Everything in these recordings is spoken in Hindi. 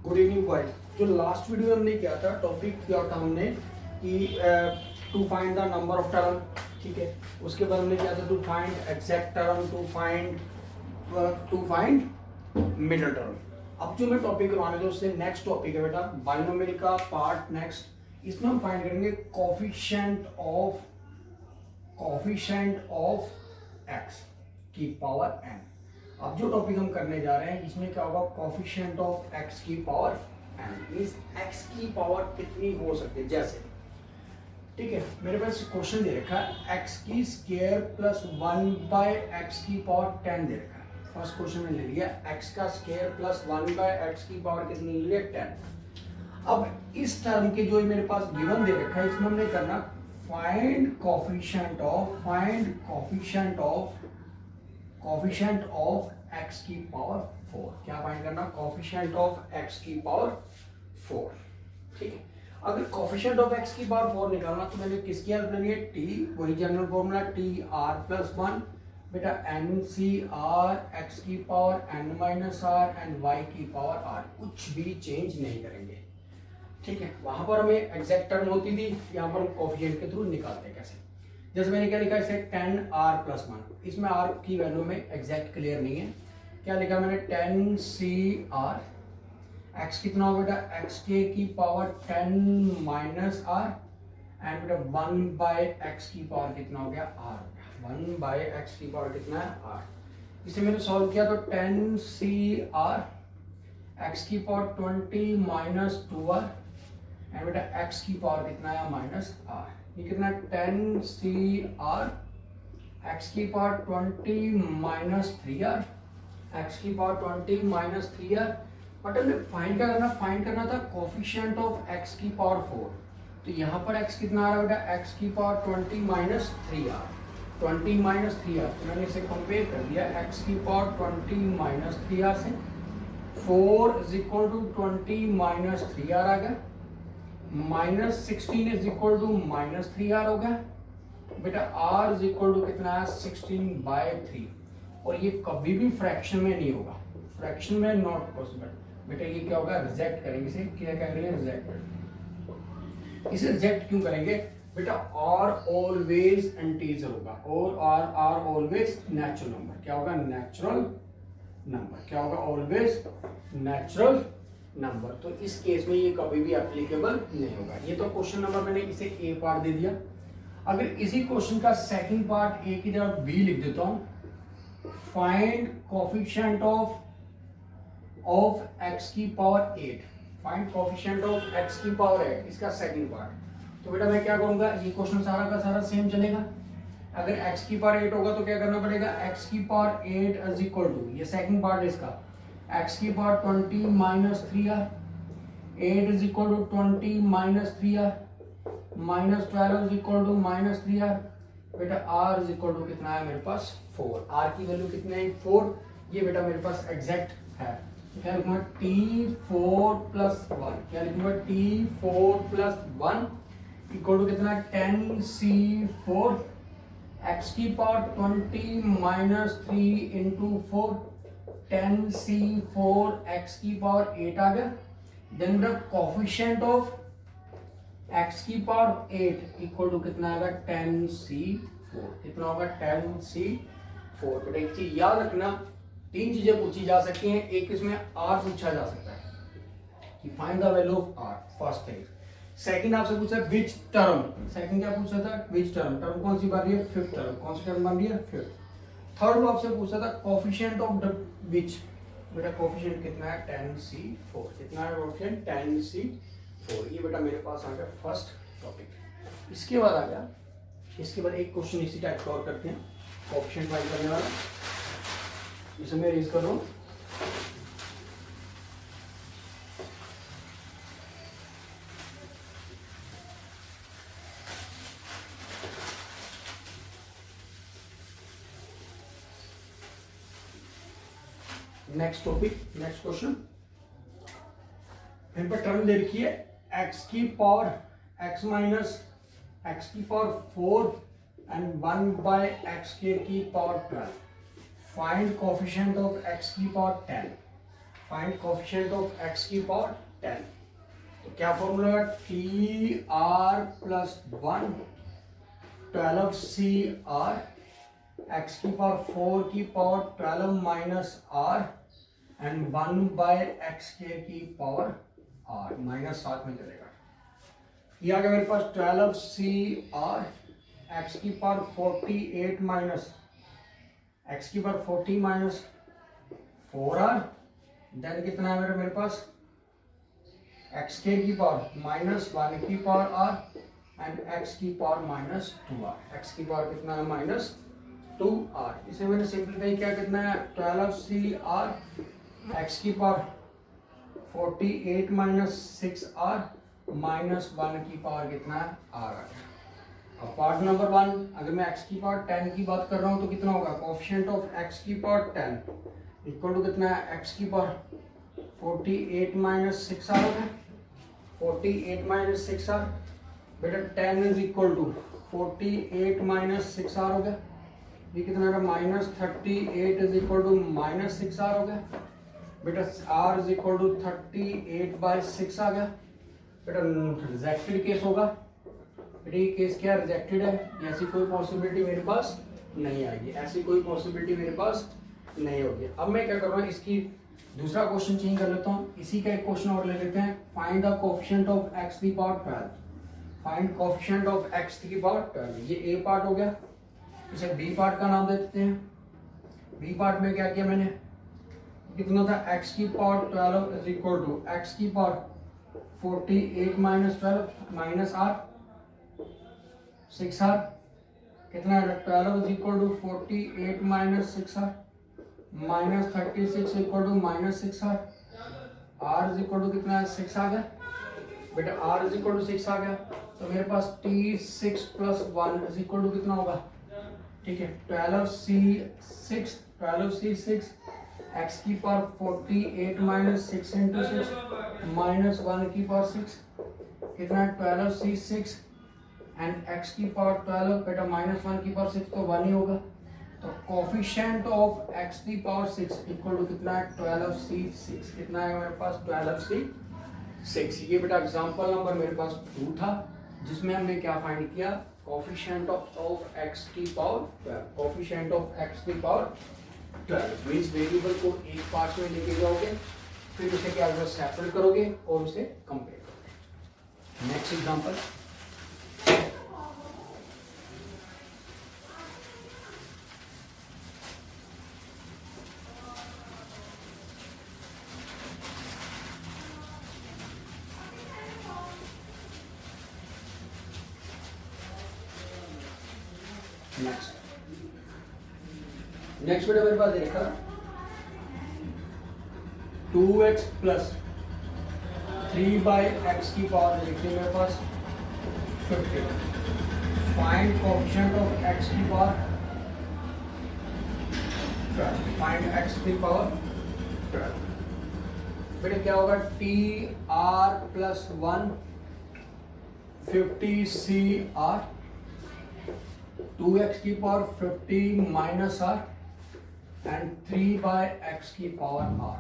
Good evening boys. जो लास्ट वीडियो में हमने किया था, टॉपिक किया था हमने कि to find the number of term, ठीक है। उसके बाद हमने किया था to find exact term, to find middle term. अब जो मैं टॉपिक करवाने जो उससे नेक्स्ट टॉपिक है बेटा बाइनोमियल का पार्ट नेक्स्ट। इसमें हम फाइंड करेंगे कोफिशिएंट ऑफ एक्स की पावर n। अब जो टॉपिक हम करने जा रहे हैं इसमें क्या होगा, कोफिशिएंट ऑफ x की पावर n। मींस x की पावर कितनी हो सकती है, जैसे ठीक है मेरे पास क्वेश्चन दे रखा है x की स्क्वायर प्लस 1 बाय x की पावर 10 दे रखा है। फर्स्ट क्वेश्चन में ले लिया x का स्क्वायर प्लस 1 बाय x की पावर कितनी ले लिया 10। अब इस टर्म के जो मेरे पास गिवन दे रखा है इसमें हमने करना फाइंड कोफिशिएंट ऑफ x की पावर 4। क्या फाइंड करना, कोफिशिएंट ऑफ x की पावर 4, ठीक है। अगर कोफिशिएंट ऑफ x की पावर 4 निकालना तो मैंने किसकी हेल्प लेनी है, t, वही general formula t r plus 1 बेटा n c r x की power n minus r and y की पावर r, कुछ भी चेंज नहीं करेंगे, ठीक है। वहां पर हमें एग्जैक्ट टर्म होती थी, यहाँ पर हम कोफिशिएंट के थ्रू निकालते हैं। कैसे, जैसे मैंने क्या लिखा इसे 10r प्लस 1, इसमें r की वैल्यू में एग्जैक्ट क्लियर नहीं है। क्या लिखा मैंने 10cr, x कितना होगा बेटा x की पावर 10 माइनस r एंड बेटा 1 बाय x की पावर कितना हो गया r, 1 बाय x की पावर कितना है r। इसे मैंने सॉल्व किया तो 10cr x की पावर 20 माइनस 2r एंड बेटा x की पावर कितना है माइनस r। ये कितना 10cr x की पावर 20 माइनस 3r, x की पावर 20 माइनस 3r। बट हमें फाइंड करना था कोफिशिएंट ऑफ x की पावर 4। तो यहाँ पर x कितना आ रहा है बेटा x की power 20 minus 3r, 20 minus 3r। तो मैंने इसे कंपेयर कर दिया x की पावर 20 माइनस 3r से। 4 is equal to 20 minus 3r आ गया, minus 16 is equal to minus 3r हो गया बेटा। r इज इक्वल टू कितना है 16 बाय 3। और ये कभी भी फ्रैक्शन में नहीं होगा, फ्रैक्शन में नॉट पॉसिबल बेटा। ये क्या होगा, रिजेक्ट करेंगे इसे। क्या करेंगे, रिजेक्ट। इसे रिजेक्ट क्यों करेंगे बेटा, r ऑलवेज इंटीजर होगा और r ऑलवेज नेचुरल नंबर। क्या होगा, नेचुरल नंबर। क्या होगा, ऑलवेज नेचुरल नंबर। तो इस केस में ये कभी भी एप्लीकेबल नहीं होगा। ये तो क्वेश्चन नंबर मैंने इसे ए पार्ट दे दिया। अगर इसी क्वेश्चन का सेकंड पार्ट ए की जगह बी लिख देता हूं, फाइंड कोफिशिएंट ऑफ x की power 8, find coefficient of x की पावर 8, इसका सेकंड पार्ट। तो बेटा मैं क्या करूंगा, ये क्वेश्चन सारा का सारा सेम चलेगा। अगर x की पावर 8 होगा तो क्या करना पड़ेगा, x की पावर 8 इज इक्वल टू, ये सेकंड पार्ट है इसका, x की power 20 minus 3r, 8 is equal to 20 minus 3r, minus 12 is equal to minus 3r बेटा। r इज इक्वल टू कितना है मेरे पास 4, r की वैल्यू कितनी है 4। ये बेटा मेरे पास एग्जैक्ट है। क्या लिखूंगा, t4 प्लस 1, क्या लिखूंगा t4 प्लस 1 इक्वल टू कितना 10c4 x की power 20 minus 3 into 4, 10c4 x की पावर 8 आ गया। Then the coefficient of x की पावर 8 इक्वल टू कितना आएगा 10c4, कितना होगा 10c4। बेटा एक चीज याद रखना, तीन चीजें पूछी जा सकती हैं, एक इसमें r पूछा जा सकता है कि find the value of r, first thing. Second आपसे पूछा विच टर्म, सेकंड क्या पूछा था, विच टर्म, टर्म कौन सी बन रही है, फिफ्थ टर्म, कौन सी टर्म बन रही है, फिफ्थ। थर्ड आपसे पूछा था कोफिशिएंट ऑफ द विच, बेटा कोफिशिएंट कितना है 10c4, कितना है कोफिशिएंट 10c4। ये बेटा मेरे पास आ गया फर्स्ट टॉपिक। इसके बाद आ गया, इसके बाद एक क्वेश्चन इसी टाइप का और करते हैं, कोफिशिएंट फाइंड करने वाला, इसे मैं रेज कर रहा हूं। Next topic, next question. इन पर टर्म दे रखी है x की पावर x माइनस x की पावर 4 एंड 1 बाय x की power 12। Find coefficient of x की power 10। Find coefficient of x की पावर 10। तो क्या फॉर्मूला है, t are plus 1 12CR x की पावर 4 की power 12 minus r and 1 by x की पावर r माइनस 7 में चलेगा। ये आ गया मेरे पास 12CR x की पावर 48 माइनस x की पावर 40 माइनस 4r, देन कितना है मेरे पास x की पावर माइनस 1 की पावर r एंड x की पावर माइनस 2r। x की पावर कितना है माइनस 2r। इसे मैंने सिंपलीफाई किया, कितना है 12CR x की पावर 48 माइनस 6r माइनस 1 की पावर कितना है r आ गया। अब पार्ट नंबर 1, अगर मैं x की पावर 10 की बात कर रहा हूँ तो कितना होगा, कोएफिशिएंट ऑफ x की पावर 10 इक्वल टू कितना है, x की पावर 48 माइनस 6r हो गया, 48 माइनस 6r बेटा 10 is equal to 48 minus 6r हो गया, ये कितना है minus 38 is equal to minus 6r हो गया बेटा, r is equal to 38 by 6 आ गया बेटा। रिजेक्टेड केस होगा बेटा, ये केस क्या रिजेक्टेड है, ऐसी कोई पॉसिबिलिटी मेरे पास नहीं आएगी, ऐसी कोई पॉसिबिलिटी मेरे पास नहीं होगी। अब मैं क्या कर रहा हूँ, इसकी दूसरा क्वेश्चन चेंज कर लेता हूँ, इसी का एक क्वेश्चन और ले लेते हैं। Find the coefficient of x की power 12, find coefficient of x की पावर 12। ये ए पार्ट हो गया, इसे बी पार्ट का नाम दे देते हैं। बी पार्ट में क्या किया मैंने, कितना था x की power 12 is equal to x की power 48 minus 12 minus r 6r, कितना है 12 is equal to 48 minus 6r minus 36 equal to minus 6r, r is equal to कितना है 6 आ गया बेटा, r इज इक्वल टू 6 आ गया। तो मेरे पास t6 plus 1 is equal to कितना होगा, ठीक है 12c6 x की पावर 48 माइनस 6 इंटू 6 माइनस 1 की पावर 6 कितना है 12c6 एंड x की पावर 12 बेटा माइनस 1 की पावर 6 तो 1 ही होगा। तो कोएफिशिएंट ऑफ x की पावर 6 इक्वल टू कितना है 12c6, कितना है मेरे पास 12c6। ये बेटा एग्जांपल नंबर मेरे पास 2 था, जिसमें हमने क्या फाइंड किया, कोएफिशिएंट ऑफ x की पावर 12, कोएफिशिएंट ऑफ x की पावर 12 मींस वेरिएबल को एक पार्ट में लेके जाओगे, फिर उसे क्या होगा सेपरेट करोगे और उसे कंपेयर करोगे। नेक्स्ट एग्जांपल, नेक्स्ट वीडियो मेरे पास देखा 2x प्लस 3 बाई एक्स की पावर देखिए मेरे पास 50। फाइंड कोएफिशिएंट ऑफ x की पावर 12, फाइंड x की पावर 12। बेटे क्या होगा, T R plus 1 50CR 2x की power 50 minus r and 3 by x की पावर r।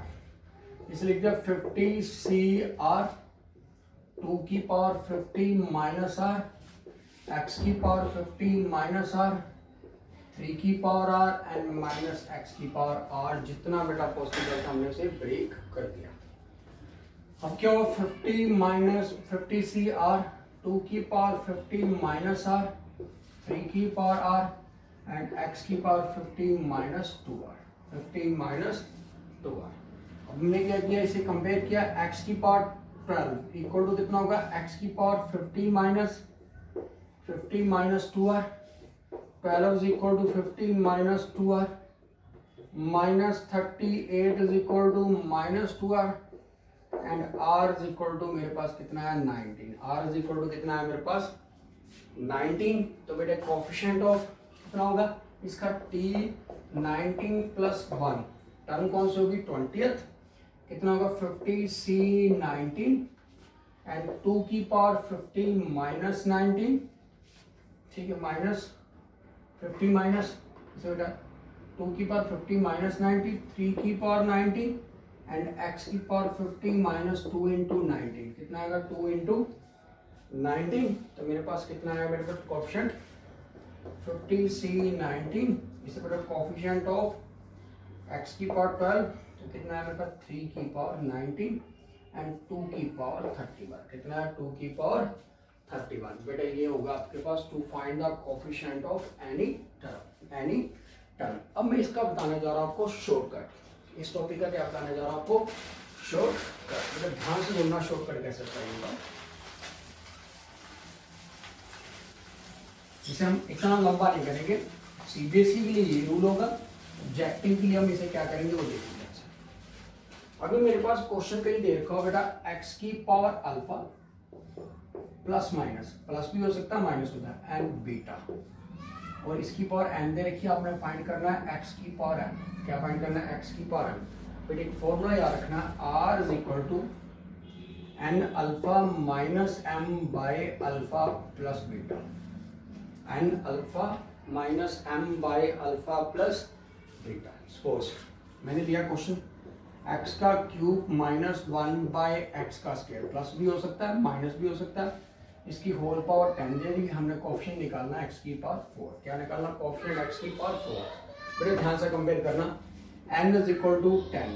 इसे लिख दिया 50CR 2 की पावर 50 माइनस r x की पावर 50 माइनस r 3 की power r and minus x की पावर r। जितना बेटा पॉसिबल हमने उसे ब्रेक कर दिया। अब क्या हो 50 माइनस 50CR 2 की पावर 50 माइनस r 3 की पावर r एंड x की power 50 minus 2r, 50 minus 2r। अब हमने क्या किया, इसे कंपेयर किया, x की पावर 12 इक्वल टू कितना होगा, x की power 50 minus 2r, 12 is equal to 50 minus 2r minus 38 is equal to minus 2r and r is equal to मेरे पास कितना है 19, r इज इक्वल टू कितना है मेरे पास 19। तो बेटे कोएफिशिएंट ऑफ कितना होगा इसका t 19 प्लस 1, टर्म कौन सी होगी 20th, कितना होगा 50C19 एंड 2 की पावर 50 माइनस 19, ठीक है माइनस 50 माइनस बेटा 2 की पावर 50 माइनस 90, 3 की पावर 90 एंड x की पावर 50 माइनस 2 इंटू 19 कितना आएगा 2 इंटू 19। तो मेरे पास कितना आएगा मेरे पास कोएफिशिएंट 50c19 इससे बड़ा कोएफिशिएंट ऑफ x की पावर 12 तो कितना है मेरे पास 3 की पावर 19 एंड 2 की पावर 31 कितना है 2 की पावर 31। बेटा ये होगा आपके पास to find the coefficient of any term. अब मैं इसका बताने जा रहा हूं आपको शॉर्टकट। इस टॉपिक का क्या बताने जा रहा हूं आपको शॉर्टकट। बेटा ध्यान से सुनना शॉर्टकट कैसे बताऊंगा। इसे हम इतना लंबा नहीं करेंगे, सीबीएसई के लिए ये रूल होगा, ऑब्जेक्टिव के लिए हम इसे क्या करेंगे वो देखेंगे। अभी मेरे पास क्वेश्चन कहीं दे रखा हो बेटा x की power alpha plus minus, plus भी हो सकता है माइनस होता है, एंड बीटा, और इसकी पावर n दे रखी है। आपने फाइंड करना है x की पावर n। क्या फाइंड करना है x की पावर n। बेटा एक फॉर्मूला याद रखना r is equal to n alpha minus m by alpha plus beta, n alpha minus m by alpha plus beta. Suppose मैंने दिया क्वेश्चन x का क्यूब माइनस 1 बाय x का स्क्वायर, प्लस भी हो सकता है माइनस भी हो सकता है, इसकी होल पावर 10 दे दी। हमने कोएफिशिएंट निकालना है x की पावर 4। क्या निकालना कोएफिशिएंट x की पावर 4। बेटा ध्यान से कंपेयर करना, n इज इक्वल टू 10 है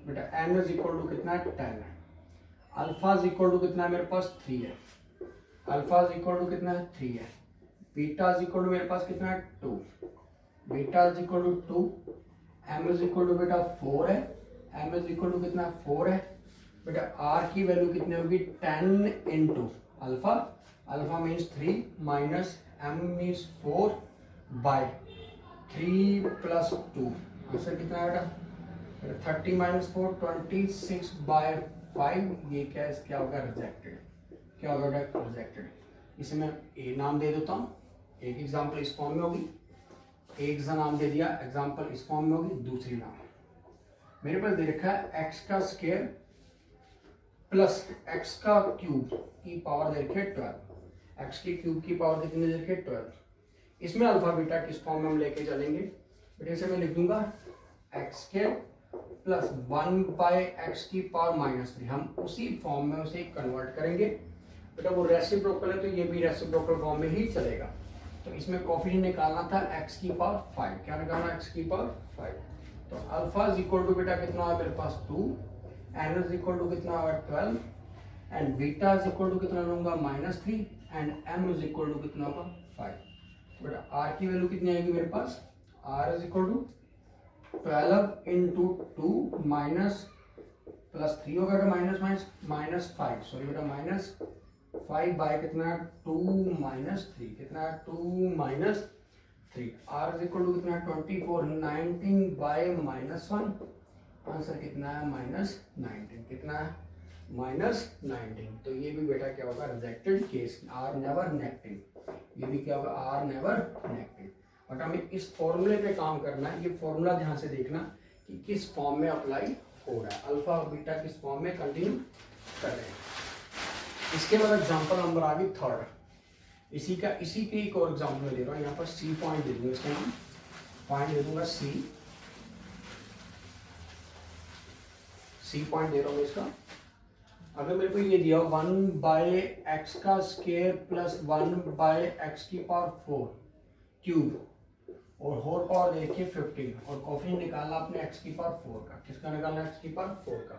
बेटा, n इज इक्वल टू कितना है 10 है। अल्फा इज इक्वल टू कितना है मेरे पास 3 है, अल्फा इज इक्वल टू कितना है 3 है। बीटा इज इक्वल टू मेरे पास कितना है 2, beta is equal to 2, m is equal to बेटा 4 है, m इज इक्वल टू कितना 4 है। बेटा r की वैल्यू कितनी होगी 10 into alpha, alpha means 3 minus m means 4 by 3 plus 2। Answer कितना है बेटा 30 माइनस 4 26 बाय 5। ये क्या होगा रिजेक्टेड, क्या होगा बेटा रिजेक्टेड। इसे मैं ए नाम दे देता हूँ, एक एग्जाम्पल इस फॉर्म में होगी, एक सा नाम दे दिया एग्जाम्पल इस फॉर्म में होगी, दूसरी नाम मेरे पास दे रखा है x का स्क्वायर प्लस x का क्यूब की पावर दे रखी है 12, x के क्यूब की पावर कितनी दे रखी है 12। इसमें अल्फा बीटा किस फॉर्म में हम लेके चलेंगे बेटा, इसे मैं लिख दूंगा x square plus 1 by x की पावर माइनस 3। हम उसी फॉर्म में उसे कन्वर्ट करेंगे बेटा, वो रेसिप्रोकल है तो ये भी रेसिप्रोकल फॉर्म में ही चलेगा। तो इसमें कोएफिशिएंट निकालना था x की पावर 5। क्या निकालना x की पावर 5। तो अल्फा इज इक्वल टू बेटा कितना है मेरे पास 2, n इज इक्वल टू कितना है 12, and beta is equal to कितना लूंगा -3, and m is equal to कितना होगा 5। बेटा r की वैल्यू कितनी आएगी मेरे पास, r is equal to 12 into 2 minus plus 3 होगा बेटा माइनस 5, सॉरी बेटा माइनस 5 बाय कितना 2 माइनस 3, कितना 2 minus 3। r is equal to कितना 24 19 बाय -1। आंसर कितना है -19, कितना है -19। तो ये भी बेटा क्या होगा rejected case, r never negative. ये भी क्या होगा r नेवर नेगेटिव। बट हमें इस फॉर्मूले पे काम करना है। ये फॉर्मूला ध्यान से देखना कि किस फॉर्म में अप्लाई हो रहा है, अल्फा और बीटा किस फॉर्म में कंटिन्यू कर रहे हैं। इसके बाद एग्जांपल नंबर आ गई 3rd। इसी के एक और एग्जांपल दे रहा हूँ, यहाँ पर सी पॉइंट दे दूंगा, इसका नाम पॉइंट दे दूंगा सी पॉइंट दे रहा हूँ इसका। अगर मेरे को ये दिया 1 बाय एक्स का स्क्वायर प्लस 1 बाय एक्स की पावर 4 क्यूब और होल पावर देखिए 15 और कोएफिशिएंट निकालना आपने x की पावर 4 का। किसका निकालना x की पावर 4 का।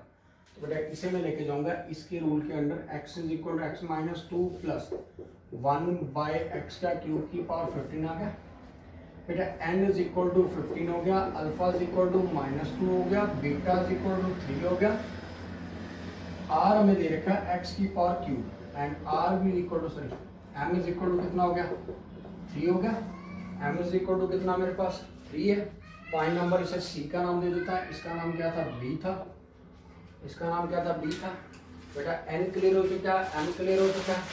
तो बेटा इसे मैं लेके जाऊंगा इसके रूल के अंदर, x is equal to x minus 2 plus 1 by x का क्यूब की पावर 15 आ गया। बेटा n इज इक्वल टू 15 हो गया, अल्फा इज इक्वल टू -2 हो गया, बीटा इज इक्वल टू 3 हो गया, r हमें दे रखा है x की पावर क्यूब एंड r भी equal to sorry m is equal to कितना हो गया 3 हो गया। m इज इक्वल टू कितना मेरे पास 3 है। पॉइंट नंबर इसे c का नाम दे देता है, इसका नाम क्या था b था, इसका नाम क्या था b था। बेटा n क्लियर हो चुका है, m क्लियर हो चुका है,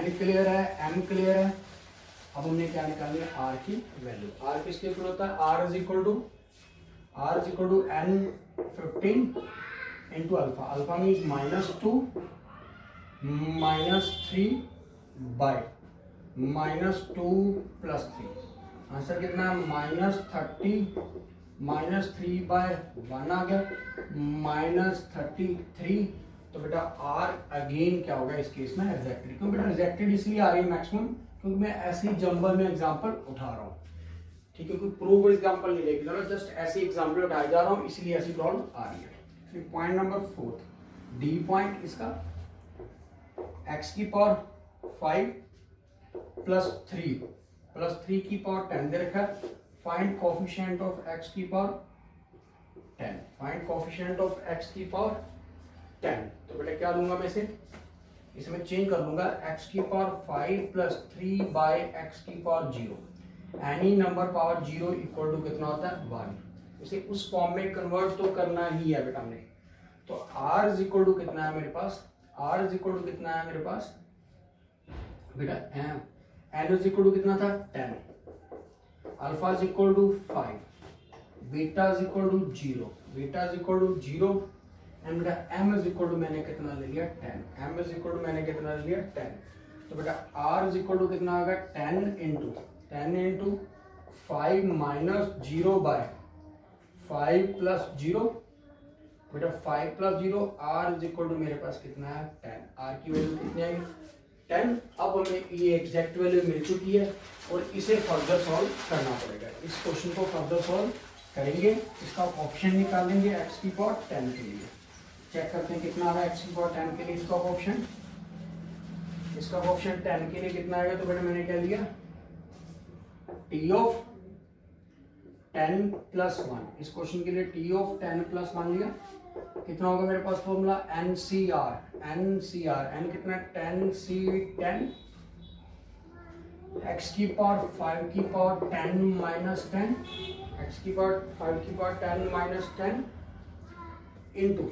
n क्लियर है, m क्लियर है। अब हमने क्या निकालनी है r की वैल्यू। r किसके इक्वल होता है, r is equal to n 15 into alpha, alpha means -2 -3 by -2 plus 3। Answer कितना है -30 -3/1 आ गया, -33। तो बेटा r अगेन क्या होगा इस केस में रिजेक्टेड। क्यों बेटा रिजेक्टेड इसलिए आ रही है मैक्सिमम, क्योंकि मैं ऐसे ही जंबल में एग्जांपल उठा रहा हूँ, ठीक है, कोई प्रूव एग्जांपल नहीं लेके जा रहा, जस्ट ऐसे एग्जांपल उठाए जा रहा हूँ, इसलिए ऐसी प्रॉब्लम आ रही है। फिर पॉइंट नंबर 4, डी पॉइंट इसका x की पावर 5 + 3 की पावर 10 दे रखा है। फाइंड कोफिशिएंट ऑफ x की power 10, find coefficient of x की पावर 10। तो बेटा क्या लूंगा मैं इसे मैं चेंज कर लूंगा, x की पावर 5 + 3/x की power 0। Any number power 0 equal to कितना होता है 1। इसे उस फॉर्म में कन्वर्ट तो करना ही है बेटा हमने। तो r इज इक्वल टू कितना है मेरे पास, r इज इक्वल टू कितना है मेरे पास बेटा, n इज इक्वल टू कितना था 10, alpha is equal to 5, beta is equal to 0, beta is equal to 0 and बेटा m इज इक्वल टू मैंने कितना ले लिया 10, m इज इक्वल टू मैंने कितना ले लिया 10। तो बेटा r इज इक्वल टू कितना होगा 10 इंटू 5 - 0/5 + 0, बेटा 5 + 0, r इज इक्वल टू मेरे पास कितना है 10, r की वैल्यू कितनी आएगी 10। अब हमें ये एग्जैक्ट वैल्यू मिल चुकी है और इसे फर्दर सॉल्व करना पड़ेगा। इस क्वेश्चन को फर्दर सॉल्व करेंगे, इसका ऑप्शन निकालेंगे x की पावर 10 के लिए। चेक करते हैं कितना आ रहा है x की पावर 10 के लिए इसका ऑप्शन। इसका ऑप्शन 10 के लिए कितना आएगा, तो बेटा मैंने क्या लिया t ऑफ 10 + 1। इस क्वेश्चन के लिए t ऑफ 10 + 1 लिया। कितना होगा मेरे पास फॉर्मूला NCR, n कितना 10C10, x की पावर 5 की पावर 10 - 10, x की पावर 5 की पावर 10 - 10 इंटू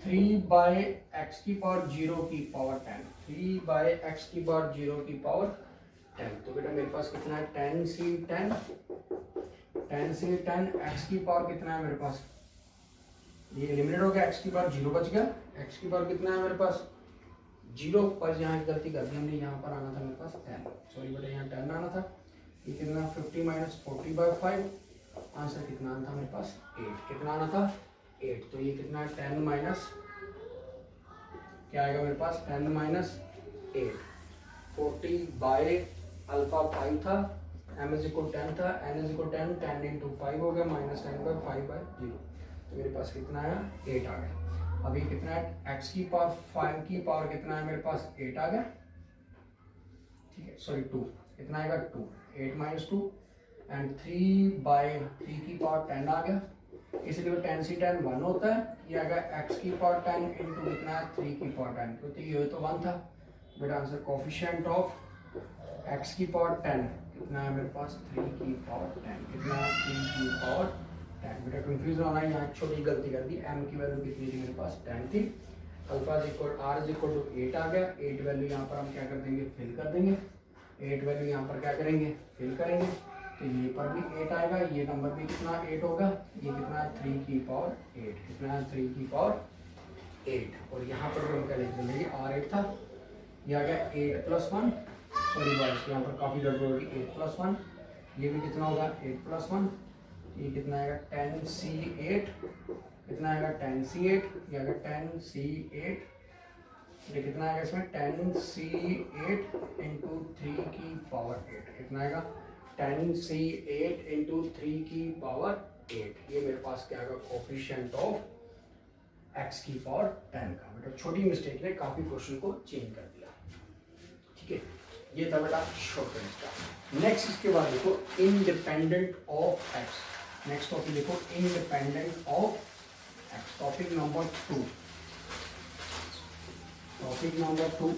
3/x की पावर 0 की पावर 10, 3/x की पावर 0 की पावर 10। तो बेटा मेरे पास कितना है 10C10, x की पावर कितना है मेरे पास, ये एलिमिनेट हो गया, x की पावर 0 बच गया, x की पावर कितना है मेरे पास 0, पर यहाँ गलती कर दी हमने, यहाँ पर आना था मेरे पास 10, सॉरी बेटा यहाँ 10 आना था। ये कितना 50 - 40/5, आंसर कितना आना था मेरे पास 8, कितना आना था 8। तो ये कितना है 10 क्या आएगा मेरे पास 10 - 8, 40/अल्फा 5 था, m इज इक्वल 10 था, n इज इक्वल 10, 10 इंटू 5 हो गया -10/5/0। तो मेरे पास कितना आया 8 आ गया। अभी कितना है x की पावर 5 की पावर कितना है मेरे पास 8 आ गया, ठीक है, सॉरी 2, कितना आएगा 2, 8 - 2 एंड 3/3 की पावर 10 आ गया। इसलिए 10C10 1 होता है, ये आएगा x की पावर 10 इंटू कितना है 3 की पावर 10, क्योंकि ये तो 1 था। बेटा आंसर कोफिशिएंट ऑफ x की पावर 10 कितना है मेरे पास 3 की पावर 10, कितना है 3 की पावर 10। बेटा कंफ्यूज होना है, यहाँ छोटी गलती कर दी, m की वैल्यू कितनी थी मेरे पास 10 थी। Alpha is equal r is equal to 8 आ गया, 8 वैल्यू यहाँ पर हम क्या कर देंगे फिल कर देंगे, 8 वैल्यू यहाँ पर क्या करेंगे फिल करेंगे। तो ये पर भी 8 आएगा, ये नंबर भी कितना 8 होगा, ये कितना है 3 की पावर 8, कितना है 3 की पावर 8। और यहाँ पर भी हम क्या लिख देंगे r8 था, ये आ गया 8 + 1, सॉरी बॉयज यहाँ पर काफ़ी गड़बड़ होगी, 8 + 1, ये भी कितना होगा 8 + 1, ये कितना आएगा 10C8, कितना आएगा 10C8, ये आएगा 10C8, ये कितना आएगा इसमें 10C8 इंटू 3 की पावर 8, कितना आएगा 10C8 इंटू 3 की पावर 8। ये मेरे पास क्या आएगा कोफिशिएंट ऑफ x की पावर 10 का। बेटा छोटी मिस्टेक ने काफी क्वेश्चन को चेंज कर दिया, ठीक है, ये था बेटा शॉर्टकट का। नेक्स्ट इसके बाद देखो independent of x, next topic देखो independent of x, topic number 2, topic number 2,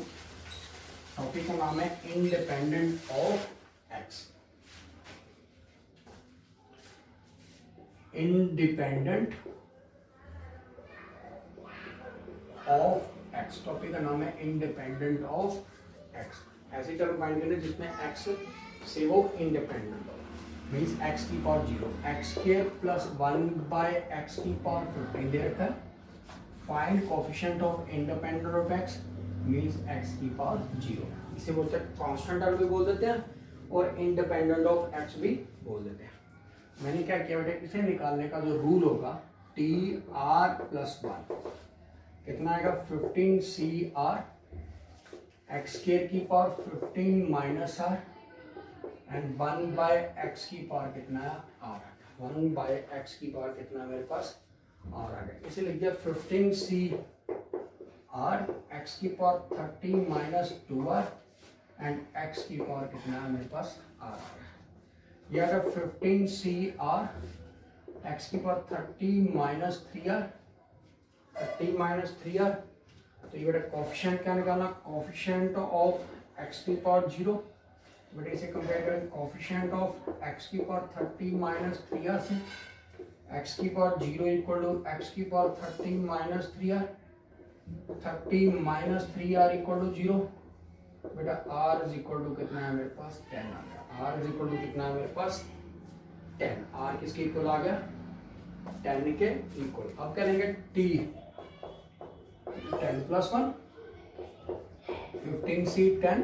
topic का नाम है independent of x, independent of x, topic का नाम है इंडिपेंडेंट ऑफ x। ऐसी टर्म फाइंड करना जिसमें x से वो इंडिपेंडेंट हो, मीन्स x की पावर 0, x² + 1/x की पावर 15 दे रखा है। Find coefficient of independent of x means x की पावर 0, इसे बोलते हैं कांस्टेंट टर्म भी बोल देते हैं और इंडिपेंडेंट ऑफ x भी बोल देते हैं। मैंने क्या किया बेटे, इसे निकालने का जो रूल होगा टी आर प्लस वन कितना आएगा 15 CR एक्स स्क्वायर की power 15 minus are and 1 by x की पावर कितना है आर। 1 बाय एक्स की पावर कितना है मेरे पास आर आ गया। इसे लिख दिया 15 CR एक्स की power 30 minus 2R and x की पावर कितना है मेरे पास आर आ गया। यह आएगा 15 CR एक्स की power 30 minus 3R 30 minus 3R। तो ये बेटा कोफिशिएंट क्या निकालना, कोफिशिएंट ऑफ एक्स की पावर 0। बेटा इसे कंपेयर करें कोफिशिएंट ऑफ एक्स की पावर 30 माइनस 3R से। एक्स की पावर 0 इक्वल टू एक्स की power 30 minus 3R। 30 minus 3R equal to 0। बेटा R इज इक्वल टू कितना है मेरे पास 10 आ गया। R इज इक्वल टू कितना है मेरे पास 10। R किसके इक्वल आ गया 10 के इक्वल। अब क्या लेंगे T 10 प्लस 1 15C 10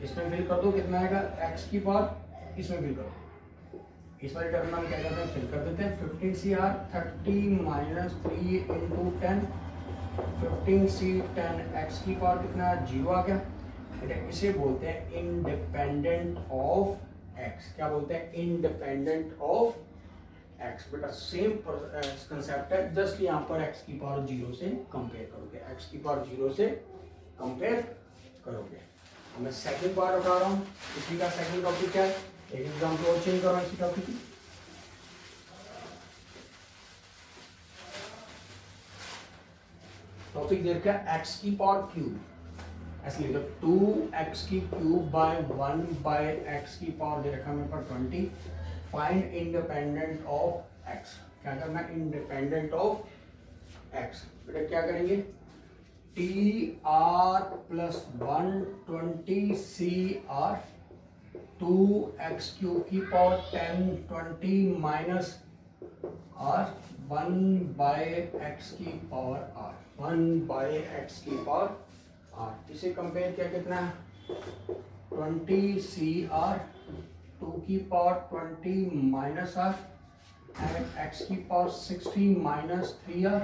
इसमें फिल कर दो कितना आएगा x की पावर इसमें फिल करो। इस वाले टर्म में हम क्या करते हैं फिल कर देते हैं 15CR 30 minus 3 into 10 15C 10 x की पावर कितना है 0 आ गया। इसे बोलते हैं इंडिपेंडेंट ऑफ x। क्या बोलते हैं इंडिपेंडेंट ऑफ x। बेटा सेम कंसेप्ट है, जस्ट यहाँ पर x की पावर 0 से कंपेयर करोगे। x की पावर 0 से कंपेयर करोगे। मैं सेकंड पार्ट उठा रहा हूँ। इसी का सेकंड टॉपिक क्या है, एक एग्जाम्पल और चेंज कर रहा हूँ इसी टॉपिक की। टॉपिक दे रखा है x की पावर क्यूब। ऐसे लिख दो 2x की क्यूब बाय 1 बाय x की पावर दे रखा है मेरे पास 20। Find independent of x। क्या करना है इंडिपेंडेंट ऑफ x। बेटा क्या करेंगे t are plus 120 CR 2x cube की power 10 20 minus r 1 by x की पावर r 1 बाय x की पावर r। इसे कंपेयर किया कितना है 20 CR 2 की power 20 minus r and x की power 60 minus 3r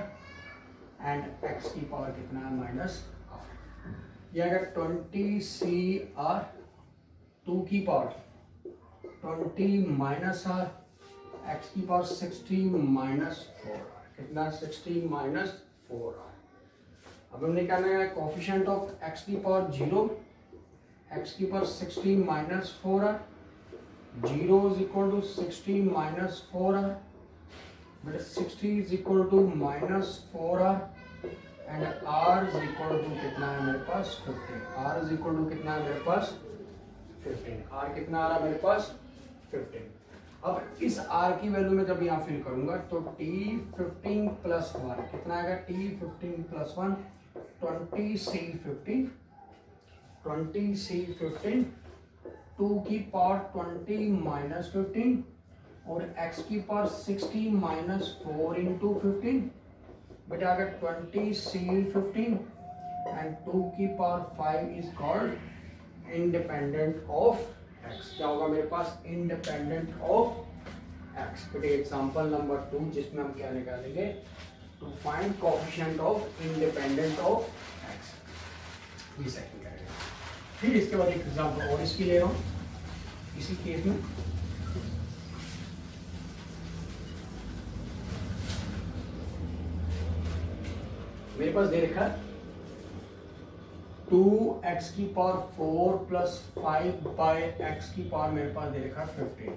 and x की पावर कितना है माइनस r। ये अगर 20 CR 2 की पावर 20 माइनस r x की पावर 60 माइनस 4r कितना 60 माइनस 4r। अब हमने क्या करना है कोफिशिएंट ऑफ x की पावर 0 x की power 60 minus 4r 0 is equal to 60 minus 4r, but 60 is equal to minus 4r and r is equal to कितना है मेरे पास 15। r is equal to कितना है मेरे पास 15। r कितना आ रहा है मेरे पास 15। अब इस r की वैल्यू में जब यहाँ फिल करूंगा तो t 15 प्लस 1 कितना आएगा t 15 प्लस 1 20c 15 20c 15 2 की पावर 20 माइनस 15 और x की पावर 60 माइनस 4 इंटू 15। बेटा अगर 20c 15 एंड 2 की power 5 is called independent of x। क्या होगा मेरे पास इंडिपेंडेंट ऑफ x। बेटे एग्जांपल नंबर 2 जिसमें हम क्या निकालेंगे to find coefficient of independent of x। ये सेकंड करेंगे। फिर इसके बाद एक एग्जांपल और इसकी ले रहा हूँ। इसी केस में मेरे पास दे रखा 2x की पावर 4 प्लस 5 बाय x की पावर मेरे पास दे रखा 15।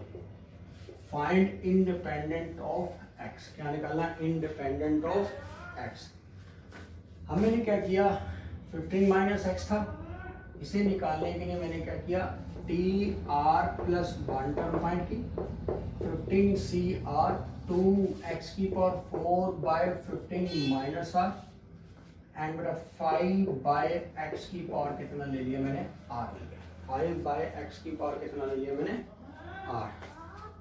Find independent of x। क्या निकालना इंडिपेंडेंट ऑफ x। हमने क्या किया 15 माइनस x था, इसे निकालने के लिए मैंने क्या किया T are plus 1 term find की 15 CR 2x की power 4 by 15 minus r and बेटा 5 बाय x की पावर कितना ले लिया मैंने r ले लिया। 5 बाय x की पावर कितना ले लिया मैंने r।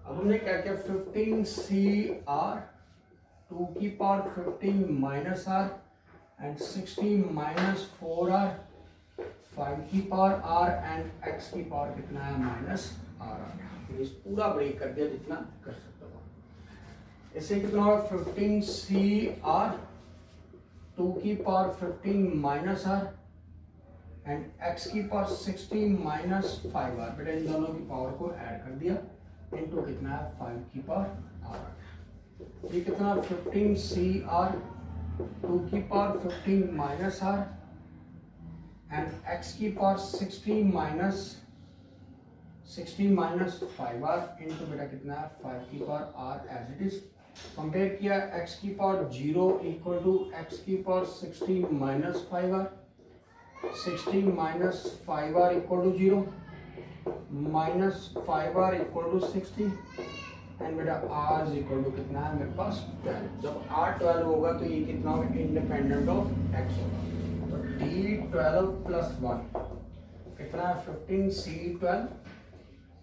अब हमने क्या किया 15 CR 2 की power 15 minus r and 60 minus 4r 5 की पावर r एंड x की पावर कितना है माइनस r आ गया। मीन्स पूरा ब्रेक कर दिया जितना कर सकता हूँ। इससे कितना होगा 15CR 2 की power 15 minus are and x की पावर 60 माइनस 5r। बेटा इन दोनों की पावर को ऐड कर दिया इनटू कितना है 5 की पावर r। ये कितना 15CR 2 की power 15 minus r and x की पावर 60 माइनस 5r इनटू बेटा कितना है 5 की power r as it is. Compare किया x की पावर 0 इक्वल टू x की power 60 minus 5r, 60 minus 5r equal to 0 minus 5r equal to 60 and बेटा r इज इक्वल टू कितना है मेरे पास 12। जब r 12 होगा तो ये कितना होगा इंडिपेंडेंट ऑफ x होगा। तो d12 प्लस 1 कितना है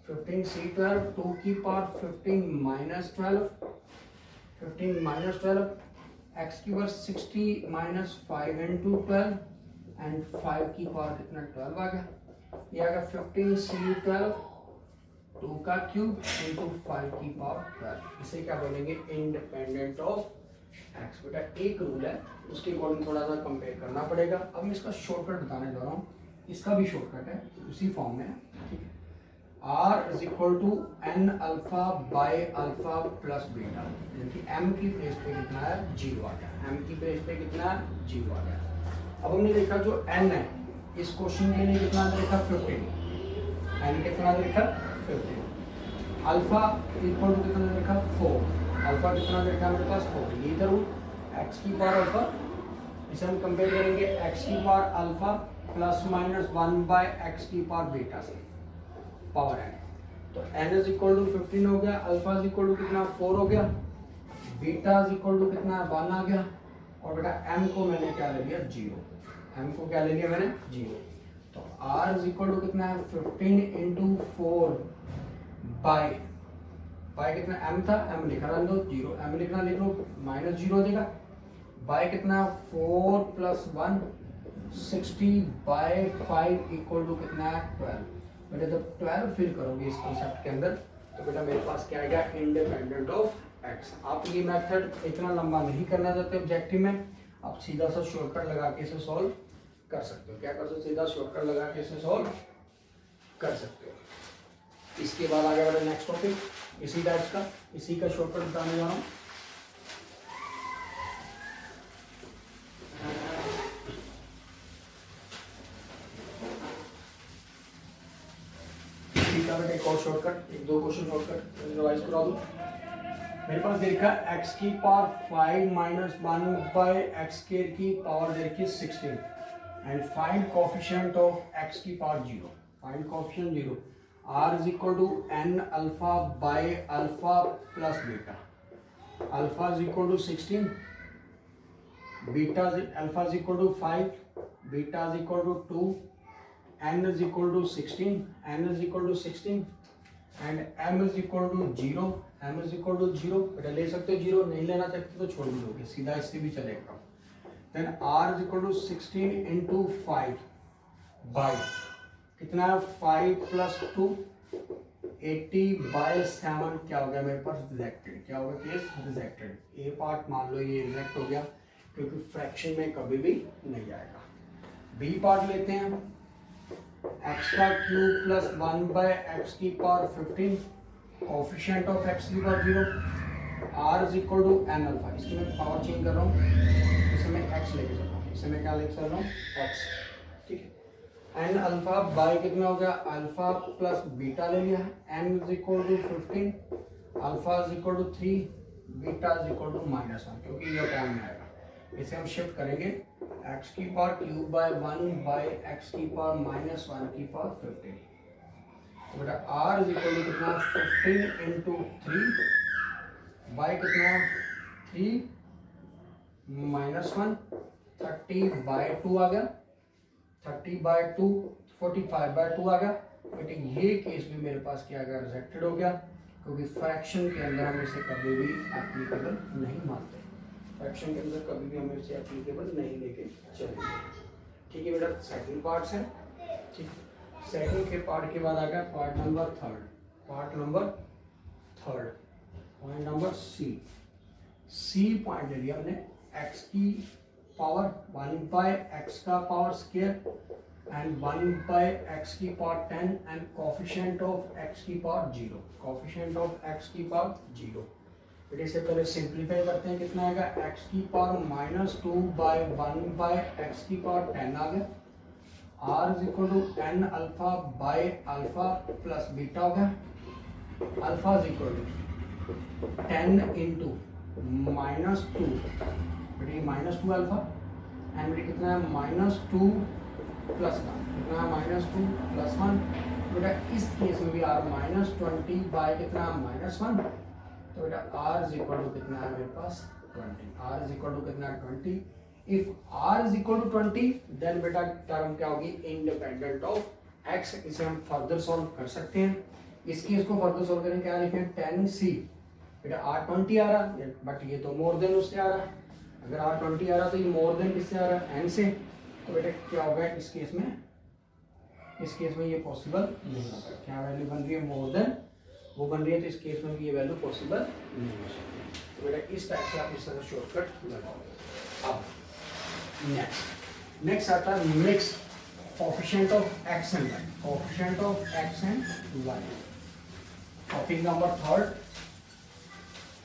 15C12 2 की पावर 15 माइनस 12 x की पावर 60 माइनस 5 इंटू 12 एंड 5 की पावर कितना 12 आ गया। ये आ गया 15C12 2 का क्यूब इंटू 5 की पावर 12। इसे क्या बोलेंगे इंडिपेंडेंट ऑफ x। बेटा एक रूल है उसके अकॉर्डिंग थोड़ा सा कंपेयर करना पड़ेगा। अब मैं इसका शॉर्टकट बताने जा रहा हूँ, इसका भी शॉर्टकट है उसी फॉर्म में, ठीक है। R is equal to n alpha by alpha plus beta, यानी कि m की प्लेस पे कितना है 0 आ गया। m की प्लेस पे कितना 0 आ गया। अब हमने देखा जो n है इस क्वेश्चन के लिए कितना लिखा 15, n कितना लिखा 15। अल्फा इक्वल टू कितना लिखा 4, अल्फा कितना लिखा मेरे पास 4। ये इधर x की पावर अल्फा, इसे हम कंपेयर करेंगे x की power alpha plus minus 1 by x की पावर बीटा से पावर n। तो n इज इक्वल टू 15 हो गया, अल्फा इज इक्वल टू कितना 4 हो गया, बीटा इज इक्वल टू कितना 1 आ गया और बेटा m को मैंने क्या ले लिया 0, m को क्या ले लिया मैंने 0। तो r इज इक्वल टू कितना है 15 इंटू 4 बाय कितना m था, m लिखा रहा दो 0, m लिखना लिख लो माइनस 0 देगा, बाय कितना 4 प्लस 1 60 बाय 5 इक्वल टू कितना है 12। बेटा जब 12 फिल करोगे इस कॉन्सेप्ट के अंदर तो बेटा मेरे पास क्या आएगा इंडिपेंडेंट ऑफ x। आप ये मेथड इतना लंबा नहीं करना चाहते ऑब्जेक्टिव में, आप सीधा सा शॉर्टकट लगा के इसे सॉल्व कर सकते हो। क्या कर सकते हो, सीधा शॉर्टकट लगा के इसे सॉल्व कर सकते हो। इसके बाद आ गया बेटा नेक्स्ट टॉपिक, इसी बैच का इसी का शॉर्टकट बताने जा रहा हूँ। एक और शॉर्टकट, एक दो क्वेश्चन शॉर्टकट रिवाइज करा दूं। मेरे पास देखा x की power 5 minus 1 by x square की पावर देखिए 16 and find coefficient of x की power 0। Find coefficient 0। r is equal to n alpha by alpha plus beta. Alpha is equal to 16, beta alpha is equal to 5, beta is equal to 2, n is equal to 16, n is equal to 16 and m is equal to 0, m is equal to 0। बेटा ले सकते हो 0, नहीं लेना चाहते तो छोड़ भी दोगे, सीधा इससे भी चलेगा। Then r is equal to 16 into 5 by कितना है 5 plus 2 80 by 7 क्या हो गया मेरे पास रिजेक्टेड। क्या होगा केस रिजेक्टेड। ए पार्ट मान लो ये रिजेक्ट हो गया क्योंकि फ्रैक्शन में कभी भी नहीं आएगा। बी पार्ट लेते हैं, x का क्यूब प्लस 1 बाय x की पावर 15, कोएफिशिएंट ऑफ x की power 0, r is equal to n alpha. इसमें मैं पावर चेंज कर रहा हूँ, इसे मैं x लेके चल रहा हूँ, इसे मैं क्या लेके चल रहा हूँ x, ठीक है। n अल्फा बाय कितना हो गया अल्फा प्लस बीटा ले लिया है, n is equal to 15, alpha is equal to 3, beta is equal to -1 क्योंकि ये टर्म में आएगा। इसे हम शिफ्ट करेंगे x की power cube by 1 by x की पावर -1 की पावर 15। तो बेटा r इज इक्वल टू कितना 15 इंटू 3 बाय कितना 3 -1 30 बाय 2 आ गया, 30 बाय 2 45 बाय 2 आ गया। बेटे ये केस भी मेरे पास क्या गया रिजेक्टेड हो गया क्योंकि फ्रैक्शन के अंदर हम इसे कभी भी एप्लीकेबल नहीं मानते। फ्रैक्शन के अंदर कभी भी हमें इसे एप्लीकेबल नहीं लेके चलेंगे, ठीक है बेटा। सेकंड पार्ट है, ठीक। सेकंड के पार्ट के बाद आ गया part number 3। Part number third, point number c point ले लिया हमने, x की पावर 1 बाय एक्स का power square and 1 by x की power 10 and coefficient of x की पावर 0, कोफिशिएंट ऑफ x की पावर 0। फिर इसे पहले सिंप्लीफाई करते हैं, कितना आएगा, x की पावर -2 बाय 1 बाय एक्स की पावर 10 आ गया, r is equal to n alpha by alpha plus beta हो गया, alpha is equal to 10 into -2 बेटे -2 अल्फा एंड बेटे कितना है -2 प्लस 1, कितना है -2 प्लस 1। बेटा इस केस में भी r -20 बाय कितना -1, तो बेटा r इज इक्वल टू कितना है मेरे पास 20, r इज इक्वल टू कितना है 20। If r is equal to 20 then बेटा टर्म क्या होगी, इंडिपेंडेंट ऑफ x। इसे हम फर्दर सॉल्व कर सकते हैं, इस केस को फर्दर सॉल्व करें, क्या लिखें 10c, बेटा r 20 आ रहा, बट ये तो मोर देन उससे आ रहा, अगर r 20 आ रहा तो ये मोर देन किससे आ रहा है, n से, तो बेटा क्या होगा इस केस में ये पॉसिबल नहीं होगा, क्या वैल्यू बन रही है, मोर देन वो बन रही है, तो इस केस में भी ये वैल्यू पॉसिबल नहीं हो सकती। तो बेटा इस टाइप से आप इस तरह शॉर्टकट लगाओगे। अब नेक्स्ट आता है mix coefficient of x and y, coefficient of x and y, topic number third,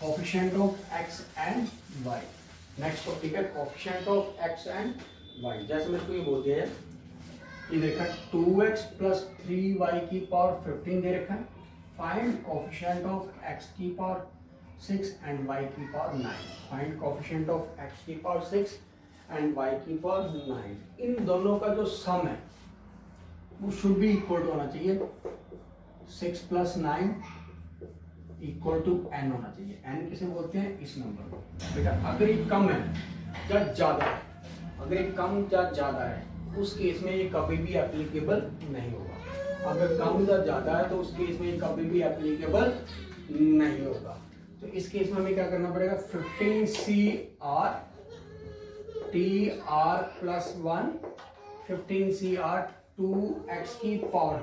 coefficient of x and y। Next topic है coefficient of x and y। जैसे मेरे को ये बोल दिया है, ये देखा 2x प्लस 3y की पावर 15 दे रखा है, फाइंड कोफिशिएंट ऑफ x की पावर 6 एंड y की power 9, find coefficient of x की पावर 6 एंड y की पावर 9। इन दोनों का जो सम है वो शुड भी इक्वल टू होना चाहिए, 6 प्लस 9 इक्वल टू n होना चाहिए। n किसे बोलते हैं, इस नंबर को। बेटा अगर ये कम है या ज्यादा है, अगर ये कम या ज्यादा है उस केस में ये कभी भी एप्लीकेबल नहीं होगा, अगर कम या ज्यादा है तो उस केस में ये कभी भी एप्लीकेबल नहीं होगा। तो इस केस में हमें क्या करना पड़ेगा, 15cr tr plus 1, 15cr 2x की power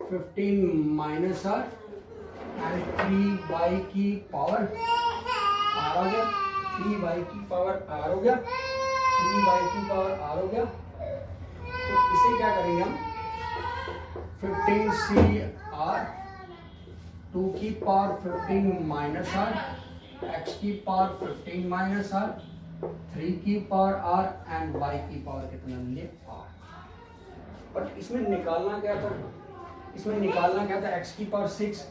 15 minus r and 3y की पावर r आ गया, 3y की पावर r हो गया, 3y की पावर r हो गया। तो इसे क्या करेंगे हम, 15cr 2 की पावर 15 माइनस r, x की पावर 15 माइनस r, 3 की पावर r एंड y की पावर कितना लिए r। बट इसमें निकालना क्या था, x की पावर 6,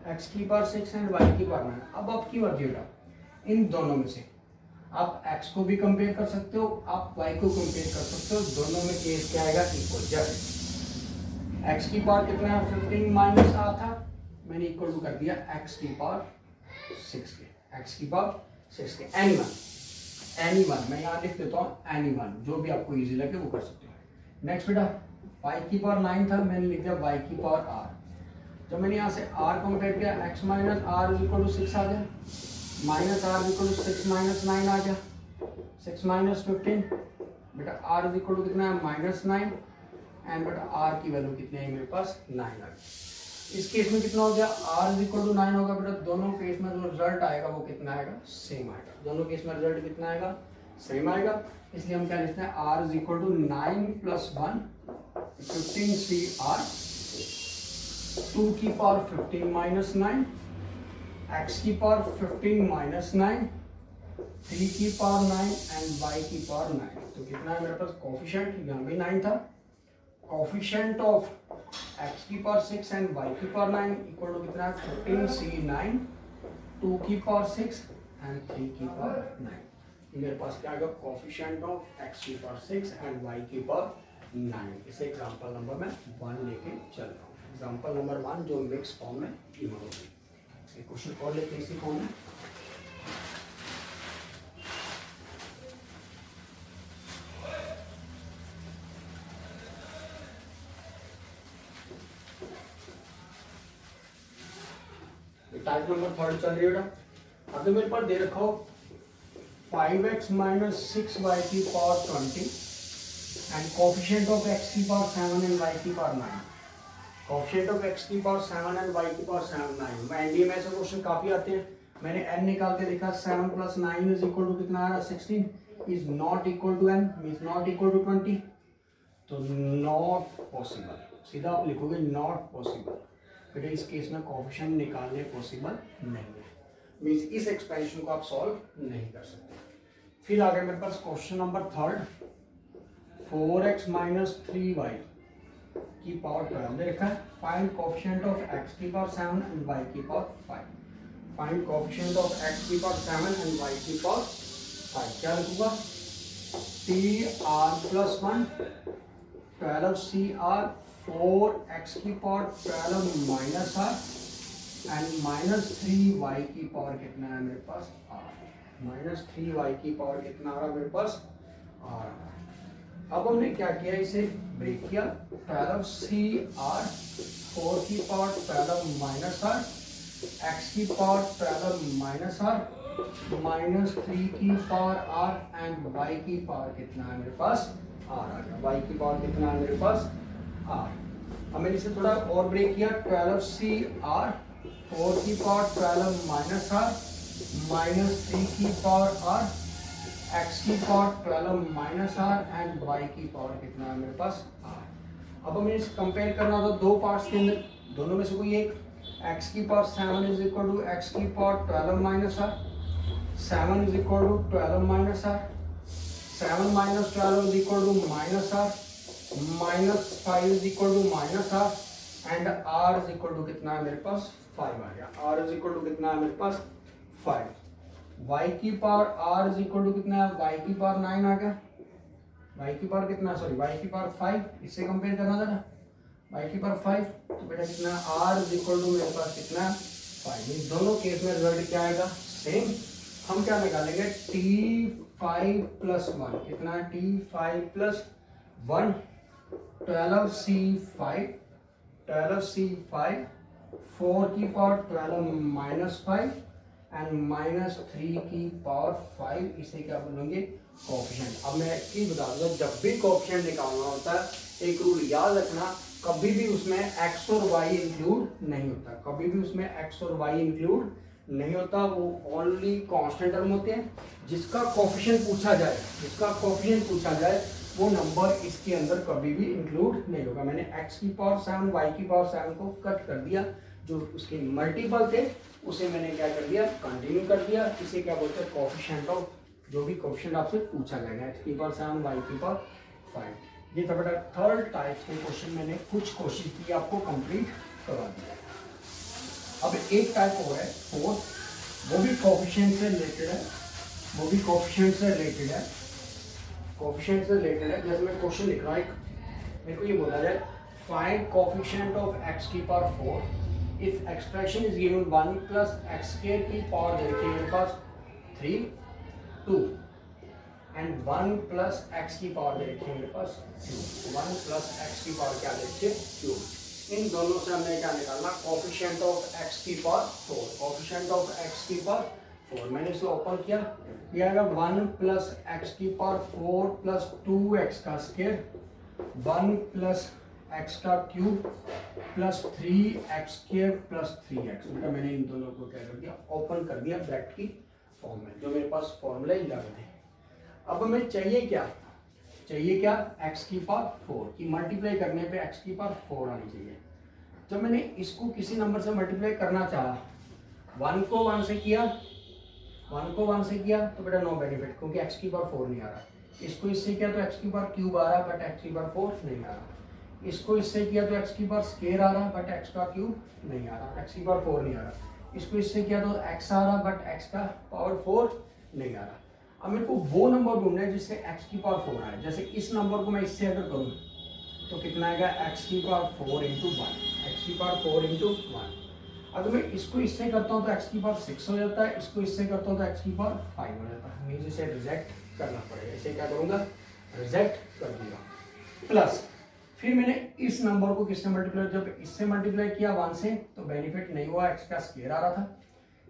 x की पावर 6 एंड y की पावर 9। अब आपकी मर्जी बेटा, इन दोनों में से आप x को भी कंपेयर कर सकते हो, आप y को कंपेयर कर सकते हो, दोनों में केस क्या आएगा, इक्वल। जैसे x की पावर कितना है 15 माइनस r था, मैंने इक्वल टू कर दिया x की पावर 6 के, x की पावर 6 के एनी1 मैं यहाँ लिख देता हूँ, एनी1 जो भी आपको इजी लगे वो कर सकते हो। नेक्स्ट बेटा y की पावर 9 था, मैंने लिख दिया y की पावर r। जब मैंने यहाँ से r कंपेयर किया, x minus r is equal to 6 आ गया, minus r is equal to 6 minus 9 आ गया, 6 माइनस 15, बेटा r इज इक्वल टू कितना है -9 एंड बेटा r की वैल्यू कितनी है मेरे पास 9 आ गई। इस केस में कितना हो गया, r इज इक्वल टू 9 होगा, बेटा दोनों केस में जो रिजल्ट आएगा वो कितना आएगा, सेम आएगा, दोनों केस में रिजल्ट कितना आएगा, सेम आएगा। इसलिए हम क्या लिखते हैं, r is equal to 9 plus 1 15cr 2 की पावर 15 माइनस 9, x की पावर 15 माइनस 9, 3 की पावर 9 एंड y की पावर 9। तो कितना है मेरे पास कोफिशिएंट, यहाँ भी 9 था, कोफिशिएंट ऑफ x की पावर 6 एंड y की पावर 9 इक्वल टू कितना है 15c9 2 की पावर 6 एंड 3 की पावर 9। मेरे पास क्या आएगा, कोफिशिएंट ऑफ x की पावर 6 एंड y की पावर 9। इसे एग्जांपल नंबर में 1 लेके चल रहा हूँ, एग्जांपल नंबर 1 जो मिक्स फॉर्म में गिवन होगी। क्वेश्चन और लेते हैं इसी फॉर्म में। टाइप नंबर 3 चल रही है बेटा। अगर मेरे पास दे रखा हो 5x माइनस 6y की power 20 and coefficient of x की पावर 7 एंड y की पावर 9। कोएफिशिएंट ऑफ x की पावर 7 एंड y की पावर 7 9। एनडीए में ऐसे क्वेश्चन काफी आते हैं। मैंने n निकाल के देखा 7 + 9 इज इक्वल टू कितना आ रहा है 16 is not equal to n means not equal to 20। तो नॉट पॉसिबल, सीधा आप लिखोगे नॉट पॉसिबल। बेटा इस केस में कोएफिशिएंट निकालने पॉसिबल नहीं है, मींस इस एक्सपेंशन को आप सॉल्व नहीं कर सकते। फिर आ गया मेरे पास क्वेश्चन नंबर 3, 4x - 3y की पावर 12 देखा है। फाइंड कोएफिशिएंट ऑफ x की पावर 7 एंड y की power 5। Find coefficient of x की पावर 7 एंड y की पावर 5। क्या लिखूंगा? tr+1 12cr 4x की पावर 12 -r एंड -3y की पावर कितना है मेरे पास r। -3y की पावर कितना आ रहा है मेरे पास r। अब हमने क्या किया, इसे ब्रेक किया। 12cr 4 की पावर 12 -r x की पावर 12 -r -3 की पावर r एंड y की पावर कितना है मेरे पास r आ गया। y की पावर कितना है मेरे पास r। अब मैंने इसे थोड़ा और ब्रेक किया। 12cr 4 की पावर 12 -r -3 की पावर r x की पावर 12 -r एंड y की पावर कितना है मेरे पास r। अब हमें इसे कंपेयर करना था दो पार्ट्स के अंदर, दोनों में से कोई एक। x की power 7 is equal to x की power 12 -r। 7 is equal to 12 -r। 7 - 12 is equal to -r। -5 is equal to -r and r is equal to कितना है मेरे पास 5 आ गया। r इज इक्वल टू कितना है मेरे पास 5। y की power r is equal to कितना है, y की पावर 9 आ गया। y की पावर कितना, सॉरी y की पावर 5, इससे कंपेयर करना था ना, y की पावर 5। तो बेटा कितना r इज इक्वल टू मेरे पास कितना 5। इन दोनों केस में रिजल्ट क्या आएगा, सेम। हम क्या निकालेंगे, t5 + 1 कितना है, t5 + 1 12c5 4 की पावर 12 -5 एंड -3 की पावर 5। इसे क्या बोलेंगे, कोएफिशिएंट। अब मैं एक चीज बता दूंगा, जब भी कोएफिशिएंट निकालना होता है एक रूल याद रखना, कभी भी उसमें x और y इंक्लूड नहीं होता। कभी भी उसमें x और y इंक्लूड नहीं होता, वो ओनली कांस्टेंट टर्म होते हैं। जिसका कोएफिशिएंट पूछा जाए वो नंबर इसके अंदर कभी भी इंक्लूड नहीं होगा। मैंने x की पावर 7 y की पावर 7 को कट कर दिया, जो उसके मल्टीपल थे उसे मैंने क्या कर दिया, कंटिन्यू कर दिया। इसे क्या बोलते हैं, कोएफिशिएंट ऑफ, जो भी कोएफिशिएंट आपसे पूछा जाएगा, x की पावर 7 y की पावर 5। ये था बेटा थर्ड टाइप के क्वेश्चन, मैंने कुछ कोशिश की आपको कंप्लीट करवा दिया। अब एक टाइप और है फोर्थ, वो भी कोएफिशिएंट से रिलेटेड है, जैसे मैं क्वेश्चन लिख रहा हूँ, मेरे को ये बोला जाए फाइंड कोएफिशिएंट ऑफ x की power 4 if expression is given 1 + x² की पावर देखिए मेरे पास 3 2 एंड 1 + x की पावर देखिए मेरे पास 2 1 + x की पावर क्या देखिए 2। इन दोनों से हमने क्या निकालना, कोएफिशिएंट ऑफ x की पावर 4। कोएफिशिएंट ऑफ x की पावर 4 मैंने इसे ओपन किया, ये आएगा 1 + x की पावर 4 + 2x का स्क्वायर 1 + x का क्यूब प्लस 3x² + 3x। बेटा मैंने इन दोनों को क्या कर दिया, ओपन कर दिया ब्रैकेट की फॉर्म में, जो मेरे पास फॉर्मूला ही लगा थे। अब हमें चाहिए क्या, x की पावर 4 की मल्टीप्लाई करने पे x की पावर 4 आनी चाहिए। जब मैंने इसको किसी नंबर से मल्टीप्लाई करना चाहा, 1 को 1 से किया तो बेटा नो बेनिफिट, क्योंकि x की पावर 4 नहीं आ रहा। इसको इससे किया तो x की पावर क्यूब आ रहा, बट x की पावर 4 नहीं आ रहा। इसको इससे किया तो x की पावर स्क्वायर आ रहा, बट x का क्यूब नहीं आ रहा, x की पावर 4 नहीं आ रहा। इसको इससे किया तो x आ रहा, बट x का पावर 4 नहीं आ रहा। अब मेरे को वो नंबर ढूंढना है जिससे x की पावर 4 आए। जैसे इस नंबर को मैं इससे अगर करूँ तो कितना आएगा, x की पावर 4 × 1, x की पावर 4 × 1। अगर मैं इसको इससे करता हूँ तो x की पावर 6 हो जाता है, इसको इससे करता हूँ तो x की पावर 5 हो जाता है। मुझे इसे रिजेक्ट करना पड़ेगा, इसे क्या करूँगा, रिजेक्ट कर दिया। प्लस फिर मैंने इस नंबर को किससे मल्टीप्लाई, जब इससे मल्टीप्लाई किया 1 से तो बेनिफिट नहीं हुआ, x का स्क्वायर आ रहा था।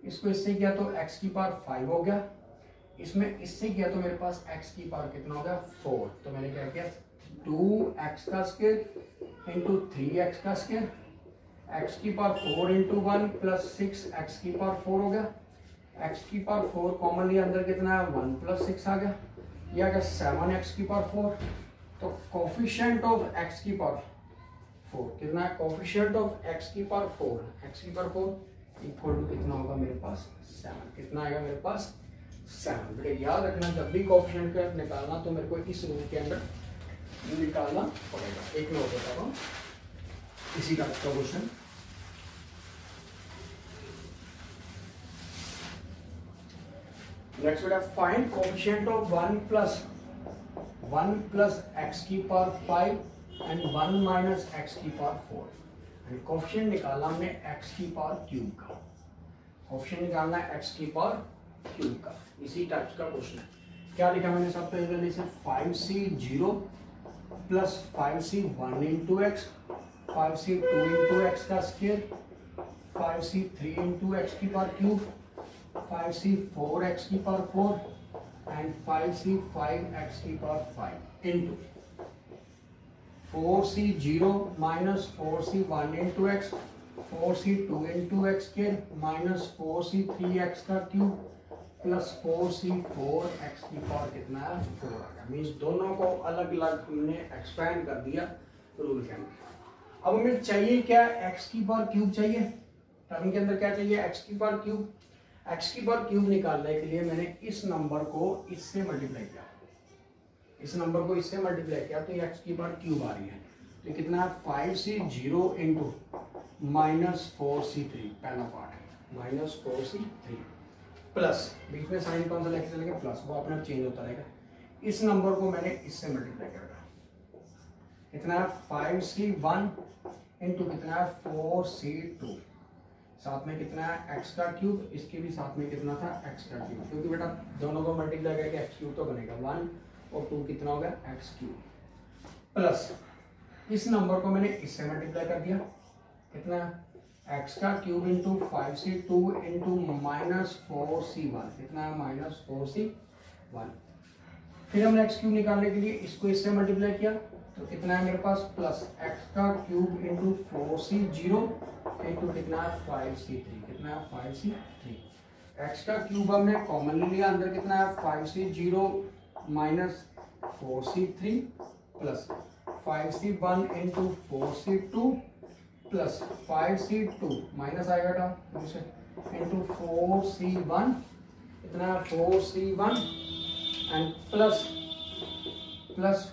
इसको इससे किया तो x की पावर 5 हो गया, इसमें इससे किया तो मेरे पास x की पावर कितना हो गया 4। तो मैंने क्या किया, 2x का स्क्वायर × 3x का स्क्वायर एक्स की पावर 4 इंटू 1 प्लस 6 एक्स की पावर 4 हो गया। एक्स की पावर 4 कॉमन लिया, अंदर कितना है 1 प्लस 6 आ गया, ये आ गया 7 एक्स की पावर 4। तो कोफिशिएंट ऑफ एक्स की पावर 4 कितना है, कोफिशिएंट ऑफ एक्स की पावर 4, एक्स की पावर 4 इक्वल टू कितना होगा मेरे पास 7, कितना आएगा मेरे पास 7। बेटे याद रखना जब भी कोफिशिएंट का निकालना तो मेरे को इस रूल के अंदर निकालना पड़ेगा। एक मैं बताता हूँ इसी का क्वेश्चन। नेक्स्ट बेटा find coefficient of 1 plus x की पावर 5 एंड 1 माइनस एक्स की पावर 4। एंड कोफिशिएंट निकालना हमने एक्स की पावर क्यूब का, कोफिशिएंट निकालना है एक्स की पावर क्यूब का, इसी टाइप का क्वेश्चन है। क्या लिखा मैंने सब पहले से 5c 0 plus 5c 1 into x, 5c 2 into x का स्क्वायर, 5c 3 इंटू एक्स की पावर क्यूब, 5c 4 एक्स की पावर 4 एंड 5c 5 एक्स की power 5 into 4c 0 minus 4c 1 into x, 4c 2 into x square minus 4c 3 x का क्यूब प्लस 4c 4 एक्स की पावर कितना है 4 आ गया। मीन्स दोनों को अलग अलग हमने एक्सपेंड कर दिया रूल के अंदर। अब हमें चाहिए क्या, एक्स की पावर क्यूब चाहिए, टर्म के अंदर क्या चाहिए एक्स की पावर क्यूब। एक्स की पावर क्यूब निकालने के लिए मैंने इस नंबर को इससे मल्टीप्लाई किया, इस नंबर को इससे मल्टीप्लाई किया तो ये एक्स की पावर क्यूब आ रही है। तो कितना है 5c 0 इंटू माइनस 4c3, पहला पार्ट है माइनस 4c3 प्लस बीच में साइन कौन सा लेके चलेंगे प्लस, वो अपने आप चेंज होता रहेगा। इस नंबर को मैंने इससे मल्टीप्लाई करेगा, कितना है 5c1 इंटू कितना है 4c2, साथ में कितना है एक्स का क्यूब, इसके भी साथ में कितना था एक्स का क्यूब, क्योंकि बेटा दोनों को मल्टीप्लाई करके एक्स क्यूब तो बनेगा 1 और 2 कितना होगा एक्स क्यूब, प्लस इस नंबर को मैंने इससे मल्टीप्लाई कर दिया, कितना एक्स का cube into 5c2 into minus 4c1, कितना है माइनस 4c1। फिर हमने एक्स क्यूब निकालने के लिए इसको इससे मल्टीप्लाई किया तो कितना है मेरे पास प्लस एक्स का क्यूब इंटू 4c0 इंटू कितना है 5c3, कितना है 5c3। एक्स का क्यूब हमने कॉमन लिया, अंदर कितना है 5c0 minus 4c3 plus 5c1 into 4c2 plus 5c2 minus आएगा था इंटू 4c1, कितना है 4c1 and plus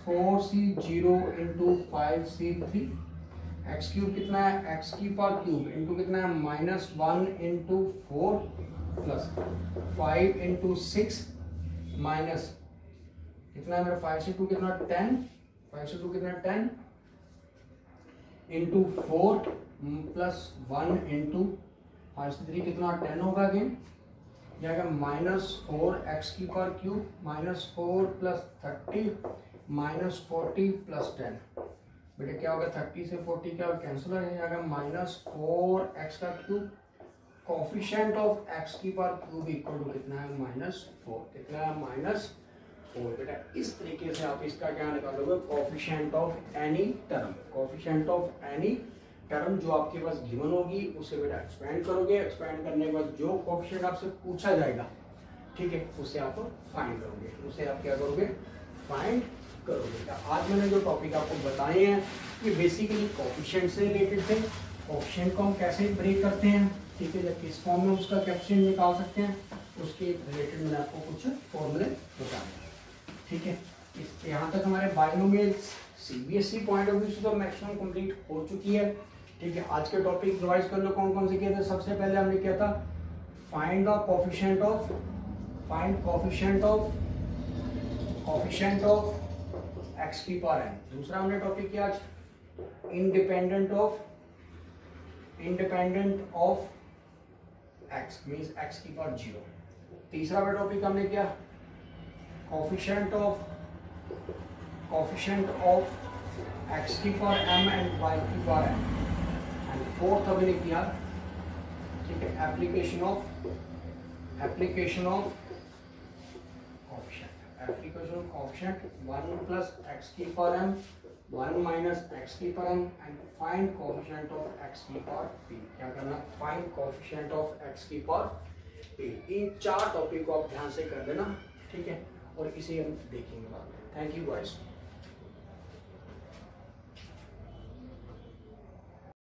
4c0 into 5c3। X cube कितना है एक्स की पावर क्यूब इंटू कितना है minus 1 into 4 plus 5 into 6 minus कितना है मेरा 5c2 कितना 10, 5c2 कितना 10 इंटू 4 प्लस 1 इंटू 5c3 कितना 10 होगा अगेन, जाएगा माइनस 4 एक्स की power cube minus 4 plus 30 minus 40 plus 10। बेटे क्या होगा 30 से 40 क्या कैंसिल हो जाएगा, माइनस 4 एक्स का क्यूब, कोफिशिएंट ऑफ एक्स की पावर क्यूब इक्वल टू कितना है माइनस 4, कितना है माइनस 4। बेटा इस तरीके से आप इसका क्या निकालोगे coefficient of any term, coefficient of any term जो आपके पास गिवन होगी उसे बेटा एक्सपेंड करोगे, एक्सपेंड करने के बाद जो कोफिशिएंट आपसे पूछा जाएगा ठीक है उसे आप फाइंड करोगे, उसे आप क्या करोगे फाइंड करोगे। आज मैंने जो टॉपिक आपको बताए हैं ये बेसिकली कोफिशिएंट से रिलेटेड थे। कोफिशिएंट को हम कैसे ब्रेक करते हैं ठीक है, या किस फॉर्म में उसका कोफिशिएंट निकाल सकते हैं उसके रिलेटेड मैंने आपको कुछ फॉर्मूले बताए ठीक है। यहाँ तक हमारे बायनोमियल्स सीबीएसई पॉइंट ऑफ व्यू से तो मैक्सिमम कंप्लीट हो चुकी है ठीक है। आज के टॉपिक रिवाइज कर लो कौन कौन से किए थे। सबसे पहले हमने किया था find the coefficient of, find coefficient of x की पावर एन। दूसरा हमने टॉपिक किया आज independent of x means x की पावर 0। तीसरा टॉपिक हमने किया कोफिशिएंट ऑफ एक्स की पावर m एंड y की पावर n। एंड फोर्थ हमने किया ठीक है application of coefficient 1 plus x की पावर m 1 माइनस एक्स की power m and find coefficient of x की पावर p। क्या करना, फाइंड कोएफिशिएंट ऑफ x की पावर p। इन 4 टॉपिक को आप ध्यान से कर लेना, ठीक है, और इसे हम देखेंगे बाद में। Thank you guys.